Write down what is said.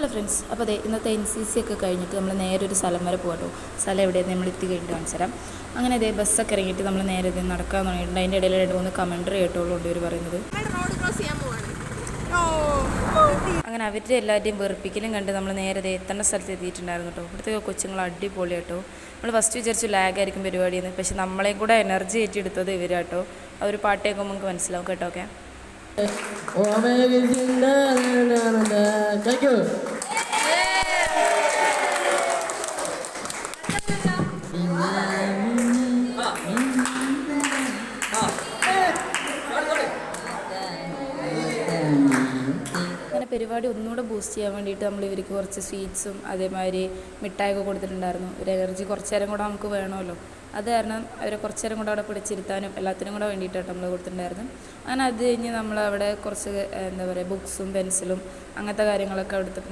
Hello friends, അപ്പോൾ അതെ ഇന്നത്തെ NCC ഒക്കെ കഴിഞ്ഞിട്ട് നമ്മൾ നേരെ ഒരു സ്ഥലം വരെ പോകട്ടോ. സ്ഥലം എവിടെയെന്ന് നമ്മൾ എത്തി കഴിഞ്ഞിട്ട് കാണിച്ചു തരാം. അങ്ങനെ അതേ ബസ്സൊക്കെ ഇറങ്ങിയിട്ട് നമ്മൾ നേരെ ഇത് നടക്കാൻ തുടങ്ങിയിട്ടുണ്ട്. അതിൻ്റെ ഇടയിൽ 2-3 കമൻട്രി കേട്ടോളൂ ഉണ്ട് ഇവർ പറയുന്നത്. അങ്ങനെ അവരുടെ എല്ലാവരുടെയും വെറുപ്പിക്കലും കണ്ട് നമ്മൾ നേരെ എത്തേണ്ട സ്ഥലത്ത് എത്തിയിട്ടുണ്ടായിരുന്നു കേട്ടോ. ഇവിടുത്തെ കൊച്ചുങ്ങൾ അടിപൊളി കേട്ടോ. നമ്മൾ ഫസ്റ്റ് വിചാരിച്ചു ലാഗായിരിക്കും പരിപാടിയെന്ന്, പക്ഷെ നമ്മളെയും കൂടെ എനർജി ഏറ്റെടുത്തത് ഇവരാട്ടോ. ആ ഒരു പാട്ട് കേൾക്കുമ്പോൾ നമുക്ക് മനസ്സിലാവും കേട്ടോ. Okay, Thank you. അങ്ങനെ പരിപാടി ഒന്നുകൂടെ ബൂസ്റ്റ് ചെയ്യാൻ വേണ്ടിയിട്ട് നമ്മൾ ഇവർക്ക് കുറച്ച് സ്വീറ്റ്സും അതേമാതിരി മിഠായിയൊക്കെ കൊടുത്തിട്ടുണ്ടായിരുന്നു. ഒരു എനർജി കുറച്ച് നേരം കൂടെ നമുക്ക് വേണമല്ലോ. അത് കാരണം അവരെ കുറച്ച് നേരം കൂടെ അവിടെ പിടിച്ചിരുത്താനും എല്ലാത്തിനും കൂടെ വേണ്ടിയിട്ടാണ് നമ്മൾ കൊടുത്തിട്ടുണ്ടായിരുന്നു. അങ്ങനെ അത് കഴിഞ്ഞ് നമ്മളവിടെ കുറച്ച് എന്താ പറയുക ബുക്സും പെൻസിലും അങ്ങനത്തെ കാര്യങ്ങളൊക്കെ എടുത്തിട്ടുണ്ട്.